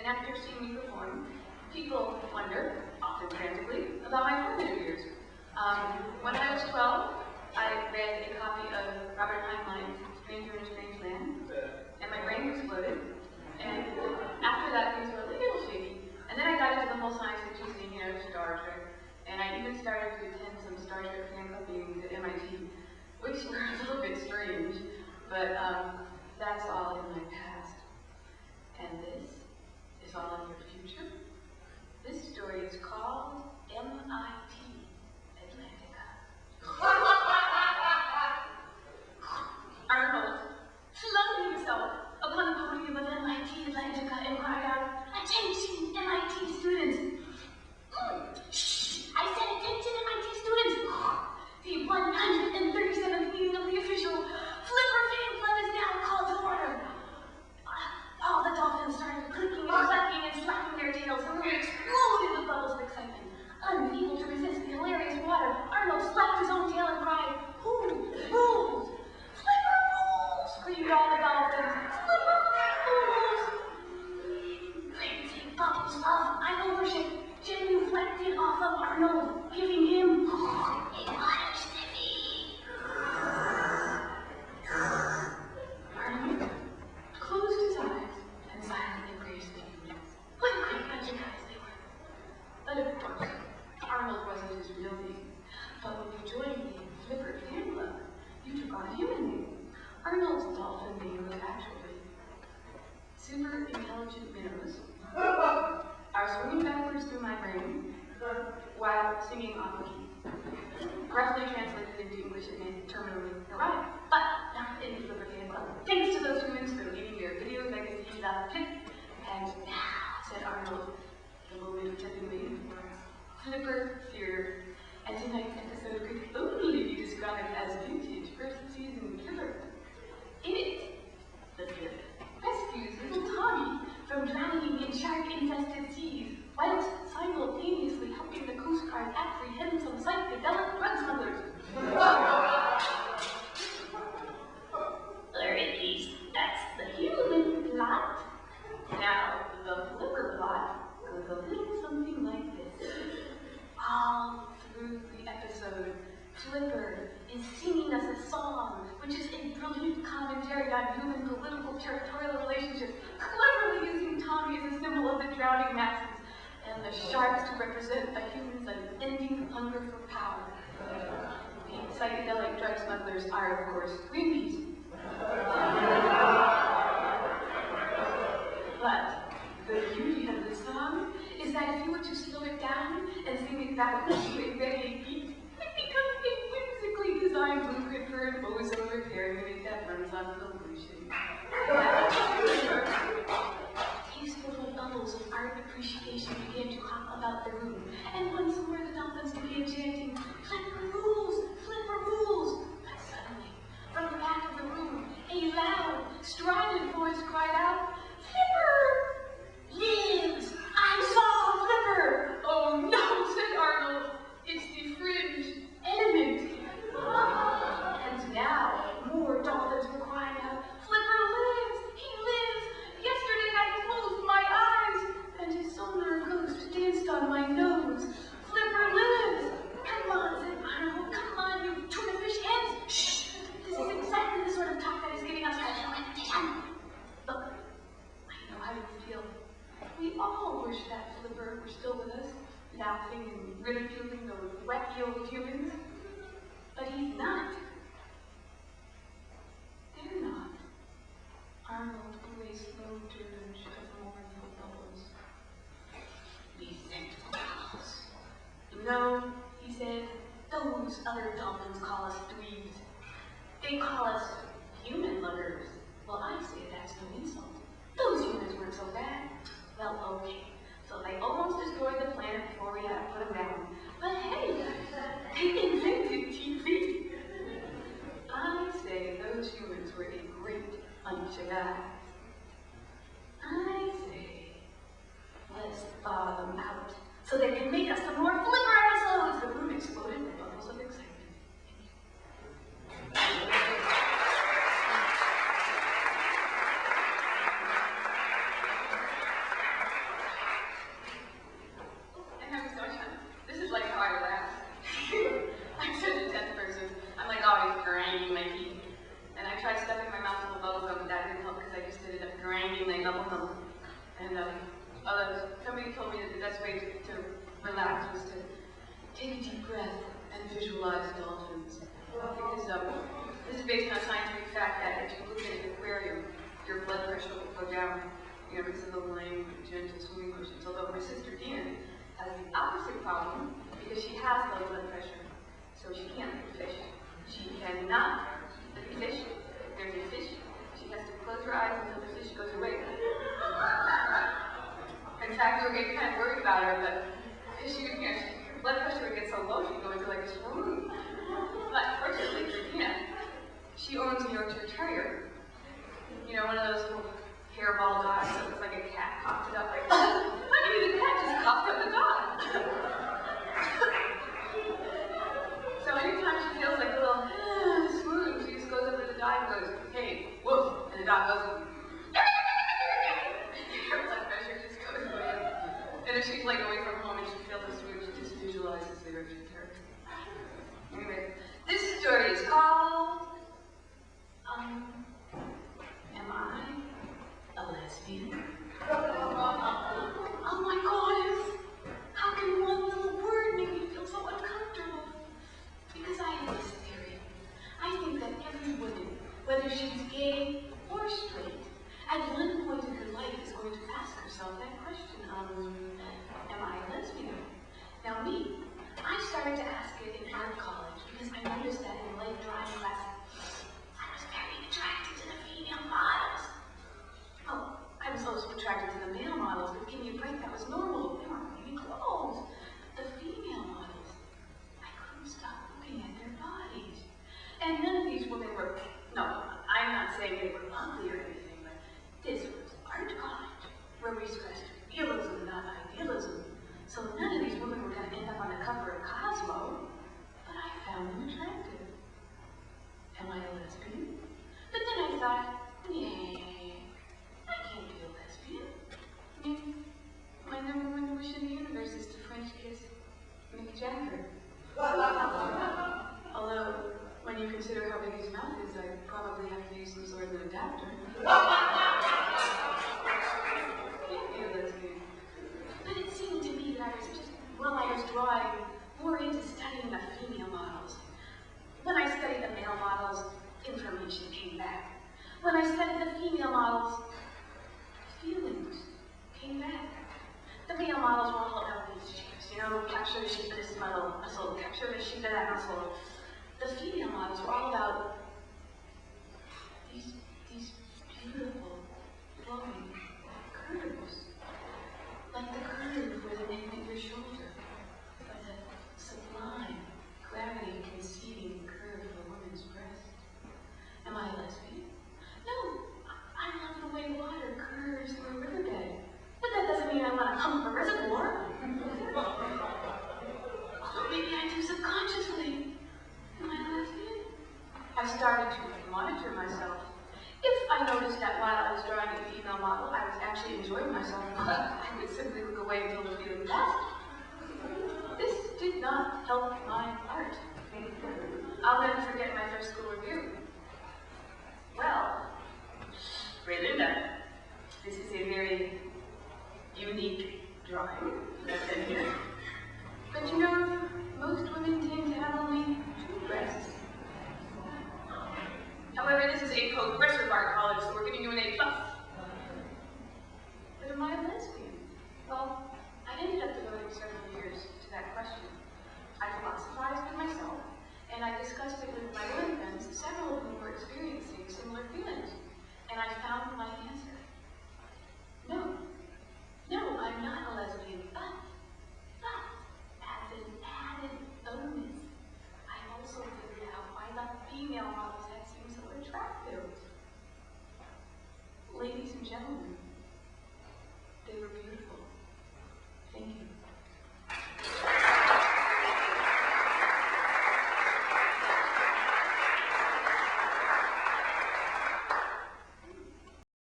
and after seeing me perform, people wonder, often frantically, about my formative years. When I was 12, I read a copy of Robert Heinlein's Stranger in a Strange Land, and my brain exploded. And after that, things were a little shaky. And then I got into the whole science fiction scene, you know, Star Trek. And I even started to attend some Star Trek fan club meetings at MIT, which were a little bit strange, but that's all in my past. And this is all in your future. This story is called MIT Atlantica. Arnold flung himself upon the podium of MIT Atlantica and cried out, "Attention, MIT students!" Shh! I said attention, MIT students! The 137th meeting of the official Flipper fan club is now called to order. All the dolphins started clicking and clacking and slapping their tails. The room exploded with bubbles of excitement. Unable to resist the hilarious water, Arnold slapped his own tail and cried, "Who rules? Flipper rules!" screamed all the dolphins. Flipper rules! Crazy bubbles of idol worship genuflected off of Arnold, giving him a water sniffy. Arnold closed his eyes and silently praised the humans. What a great bunch of guys they were. But of course, Arnold wasn't his real name. But when you joined the Flipper fan club, you took on a human name. Arnold's dolphin name was actually Super Intelligent Minnows. I was swimming backwards through my brain while singing off key. Roughly translated into English, it meant terminally neurotic, but not in the Flipper fan club. Thanks to those humans for leaving their video legacy without a pip. And now, said Arnold, the moment of tipping me, Flipper Fear. And tonight's episode could only be described as vintage first season Flipper. In it, the Flip rescues little Tommy from drowning in shark-infested seas, whilst simultaneously helping the Coast Guard apprehend some psychedelic drug smugglers. Or at least that's the human plot. Now, the Flipper plot goes a little something like this. All through the episode, Flipper is singing us a song, which is a brilliant commentary on human political territorial relationships, cleverly using Tommy as a symbol of the drowning masses, and the sharks to represent a human's unending hunger for power. The psychedelic drug smugglers are, of course, Greenpeace. But the beauty of the song is that if you were to slow it down and sing it backwards to a reggae beat, it becomes a whimsically designed blueprint for an ozone repair unit that runs on pollution. Tasteful bubbles of art appreciation began to hop about the room, and once more the dolphins began chanting, "Flipper rules! Flipper rules!" But suddenly, from the back of the room, a loud, strident voice cried out, "Flipper lives! I saw Flipper!" "Oh no," said Arnold. "It's the fringe element." And now, more dolphins were crying out, "Flipper lives! He lives! Yesterday I closed my eyes, and his solar ghost danced on my nose. Flipper lives! Come on," said Arnold. "Come on, you tuna fish heads! Shh! This is exactly the sort of talk that is giving us special repetition. Look, I know how you feel. We all wish that Flipper were still with us, laughing and ridiculing those wacky old humans. But he's not. They're not." Arnold blew a slow dirge of mournful bubbles. "Resentful bubbles. No," he said, "those other dolphins call us dweebs. They call us human lovers. Well, I say that's no insult. Those humans weren't so bad. Well, okay. So they almost destroyed the planet before we had to put them down. But hey, they invented TV. I say those humans were a great bunch of guys. I say, let's thaw them out so they can make us some more Flipper episodes." The room exploded with bubbles of excitement. woman. And somebody told me that the best way to relax was to take a deep breath and visualize dolphins. Because this is based on scientific fact that if you look at an aquarium, your blood pressure will go down, because of the lame, gentle swimming motions. Although my sister Dean has the opposite problem because she has low blood pressure, so she can't look at fish. She cannot look at fish. If there's a fish, she has to close her eyes until the fish goes away. In fact, we're getting kind of worried about her, but her blood pressure would get so low she'd go into like a swoon. But fortunately for Dina, she owns a Yorkshire Terrier. One of those little hairball dogs that looks like a cat coughed it up. Like, honey, the cat just coughed up the dog. So anytime she feels like a little swoon, she just goes up to the dog and goes, hey, woof, and the dog goes, her blood pressure just goes away. And if she's like away from home and she feels a swoon, she just visualizes the Yorkshire Terrier. Anyway, this story is called, Am I a lesbian? Oh my goodness! How can one little word make me feel so uncomfortable? Because I have this theory. I think that every woman, whether she's gay or straight, at one point in her life is going to ask herself that question, am I a lesbian? Now me, I started to ask it in art college because I noticed that in late drawing class, I was very attracted to the female models. Oh, I was also attracted to the male models, but give me a break, that was normal. They weren't wearing clothes. The female models, I couldn't stop looking at their bodies. And none of these women were, no, I'm not saying they were ugly or anything, but this was art college, where we stressed realism, not idealism. So none of these women were going to end up on the cover of Cosmo, but I found them attractive. Am I a lesbian? But then I thought, nah, I can't be a lesbian. I mean, my number one wish in the universe is to French kiss Mick Jagger. Although, when you consider how big his mouth is, I probably have to use some sort of an adapter. Can't be a lesbian. But it seemed to me that I was just, while I was drawing, more into studying the female models. When I studied the male models, information came back. When I studied the female models, feelings came back. The male models were all about these shapes, capture the shape of this muscle, capture the shape of that muscle. The female models were all about these beautiful, flowing curves. Like the curve where the neck at your shoulder, or the sublime, gravity-conceding curve of a woman's breast. Am I a lesbian? No, I love the way water curves through a riverbed. But that doesn't mean I want to pump a reservoir. Oh, maybe I do subconsciously. Am I a lesbian? I started to monitor myself. If I noticed that while I was drawing a female model, I was actually enjoying myself, I would simply look away until the feeling passed. This did not help my art. I'll never forget my first school review. Well, Raelinda, this is a very unique drawing that's in here. But most women tend to have only 2 breasts. However, this is a progressive art college, so we're giving you an A+. But am I a lesbian? Well, I ended up devoting several years to that question. I philosophized with myself, and I discussed it with my women friends, several of whom were experiencing similar feelings. And I found my answer. No, I'm not a lesbian, but as an added bonus, I also figured out why the female models had seemed so attractive. Ladies and gentlemen, they were beautiful.